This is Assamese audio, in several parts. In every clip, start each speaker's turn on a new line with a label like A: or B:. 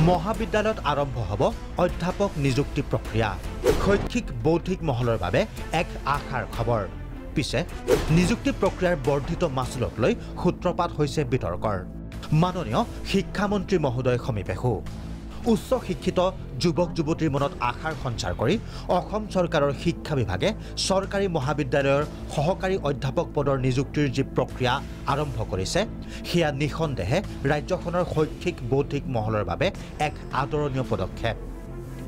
A: মহাবিদ্যালয়ত আৰম্ভ হ'ব অধ্যাপক নিযুক্তি প্ৰক্ৰিয়া শৈক্ষিক বৌদ্ধিক মহলৰ বাবে এক আশাৰ খবৰ পিছে নিযুক্তি প্ৰক্ৰিয়াৰ বৰ্ধিত মাচুলক লৈ সূত্ৰপাত হৈছে বিতৰ্কৰ মাননীয় শিক্ষামন্ত্ৰী মহোদয় সমীপেহু উচ্চ শিক্ষিত যুৱক যুৱতীৰ মনত আশাৰ সঞ্চাৰ কৰি অসম চৰকাৰৰ শিক্ষা বিভাগে চৰকাৰী মহাবিদ্যালয়ৰ সহকাৰী অধ্যাপক পদৰ নিযুক্তিৰ যি প্ৰক্ৰিয়া আৰম্ভ কৰিছে সেয়া নিঃসন্দেহে ৰাজ্যখনৰ শৈক্ষিক বৌদ্ধিক মহলৰ বাবে এক আদৰণীয় পদক্ষেপ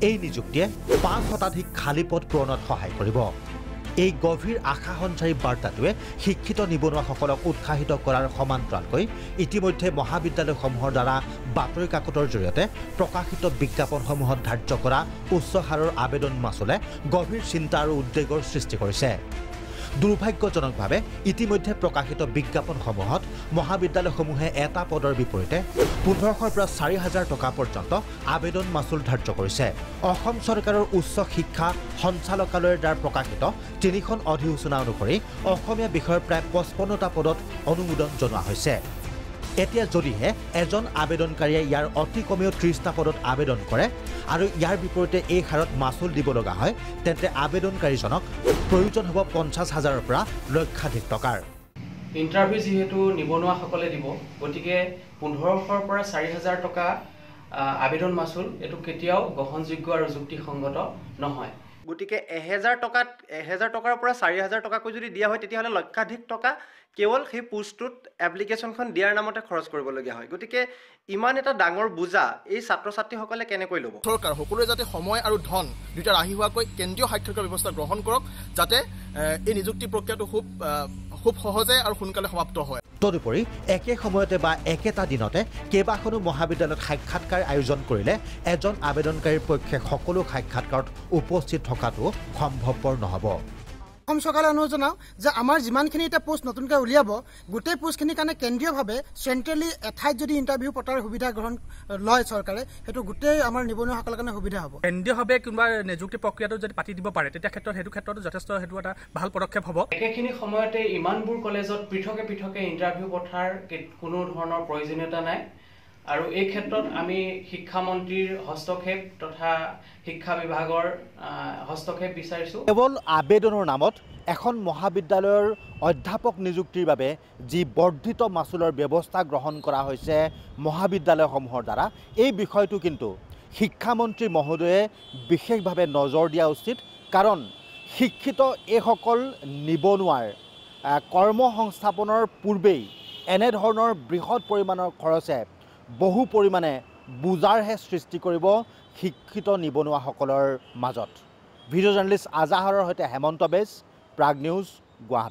A: এই নিযুক্তিয়ে ৫ খালী পদ পূৰণত সহায় কৰিব এই গভীৰ আশা সঞ্চাৰী বাৰ্তাটোৱে শিক্ষিত নিবনুৱাসকলক উৎসাহিত কৰাৰ সমান্তৰালকৈ ইতিমধ্যে মহাবিদ্যালয়সমূহৰ দ্বাৰা বাতৰি কাকতৰ জৰিয়তে প্ৰকাশিত বিজ্ঞাপনসমূহত ধাৰ্য কৰা উচ্চ হাৰৰ আবেদন মাচুলে গভীৰ চিন্তা আৰু উদ্বেগৰ সৃষ্টি কৰিছে দুৰ্ভাগ্যজনকভাৱে ইতিমধ্যে প্ৰকাশিত বিজ্ঞাপনসমূহত মহাবিদ্যালয়সমূহে এটা পদৰ বিপৰীতে ১৫০০ৰ পৰা ৪০০০ টকা পৰ্যন্ত আবেদন মাচুল ধাৰ্য কৰিছে অসম চৰকাৰৰ উচ্চ শিক্ষা সঞ্চালকালয়ৰ দ্বাৰা প্ৰকাশিত ৩খন অধিসূচনা অনুসৰি অসমীয়া বিষয়ৰ প্ৰায় ৫৫টা পদত অনুমোদন জনোৱা হৈছে এতিয়া যদিহে এজন আবেদনকাৰীয়ে ইয়াৰ অতি কমেও ৩০টা পদত আবেদন কৰে আৰু ইয়াৰ বিপৰীতে এই হাৰত মাচুল দিব লগা হয় তেন্তে আবেদনকাৰীজনক প্ৰয়োজন হ'ব ৫০,০০০ৰ পৰা লক্ষাধিক টকাৰ
B: ইণ্টাৰভিউ যেহেতু নিবনুৱাসকলে দিব গতিকে ১৫০০ৰ পৰা ৪০০০ টকা আবেদন মাচুল এটো কেতিয়াও গ্ৰহণযোগ্য আৰু যুক্তিসংগত নহয়
C: গতিকে ১০০০ টকাৰ পৰা ৪০০০ টকাকৈ যদি দিয়া হয় তেতিয়াহ'লে লক্ষাধিক টকা কেৱল সেই পোষ্টটোত এপ্লিকেশ্যনখন দিয়াৰ নামতে খৰচ কৰিবলগীয়া হয় গতিকে ইমান এটা ডাঙৰ বুজা এই ছাত্ৰ ছাত্ৰীসকলে কেনেকৈ ল'ব
D: চৰকাৰ সকলোৱে যাতে সময় আৰু ধন দুটা ৰাহি হোৱাকৈ কেন্দ্ৰীয় সাক্ষৰতা ব্যৱস্থা গ্ৰহণ কৰক যাতে এই নিযুক্তি প্ৰক্ৰিয়াটো খুব সহজে আৰু সোনকালে সমাপ্ত হয়
A: তদুপৰি একে সময়তে বা একেটা দিনতে কেইবাখনো মহাবিদ্যালয়ত সাক্ষাৎকাৰ আয়োজন কৰিলে এজন আবেদনকাৰীৰ পক্ষে সকলো সাক্ষাৎকাৰত উপস্থিত থকাটো সম্ভৱপৰ নহ'ব
E: অসম চৰকাৰে অনুৰোধ জনাওঁ যে আমাৰ যিমানখিনি এটা পোষ্ট নতুনকৈ উলিয়াব গোটেই পোষ্টখিনিৰ কাৰণে কেন্দ্ৰীয়ভাৱে চেণ্ট্ৰেলি এঠাইত যদি ইণ্টাৰভিউ পতাৰ সুবিধা গ্ৰহণ লয় চৰকাৰে সেইটো গোটেই আমাৰ নিবনুৱাসকলৰ কাৰণে সুবিধা হ'ব
F: কেন্দ্ৰীয়ভাৱে কোনোবা নিযুক্তি প্ৰক্ৰিয়াটো যদি পাতি দিব পাৰে তেতিয়া সেইটো ক্ষেত্ৰতো যথেষ্ট সেইটো এটা ভাল পদক্ষেপ হ'ব
B: একেখিনি সময়তে ইমানবোৰ কলেজত পৃথকে ইণ্টাৰভিউ পঠাৰ কোনো ধৰণৰ প্ৰয়োজনীয়তা নাই আৰু এই ক্ষেত্ৰত আমি শিক্ষামন্ত্ৰীৰ হস্তক্ষেপ তথা শিক্ষা বিভাগৰ হস্তক্ষেপ বিচাৰিছোঁ
A: কেৱল আবেদনৰ নামত এখন মহাবিদ্যালয়ৰ অধ্যাপক নিযুক্তিৰ বাবে যি বৰ্ধিত মাচুলৰ ব্যৱস্থা গ্ৰহণ কৰা হৈছে মহাবিদ্যালয়সমূহৰ দ্বাৰা এই বিষয়টো কিন্তু শিক্ষামন্ত্ৰী মহোদয়ে বিশেষভাৱে নজৰ দিয়া উচিত কাৰণ শিক্ষিত এইসকল নিবনুৱাৰ কৰ্মসংস্থাপনৰ পূৰ্বেই এনেধৰণৰ বৃহৎ পৰিমাণৰ খৰচে বহু পৰিমাণে বুজাৰহে সৃষ্টি কৰিব শিক্ষিত নিবনুৱাসকলৰ মাজত ভিডিঅ' জাৰ্নেলিষ্ট আজাহাৰৰ সৈতে হেমন্ত বেজ প্ৰাগ নিউজ গুৱাহাটী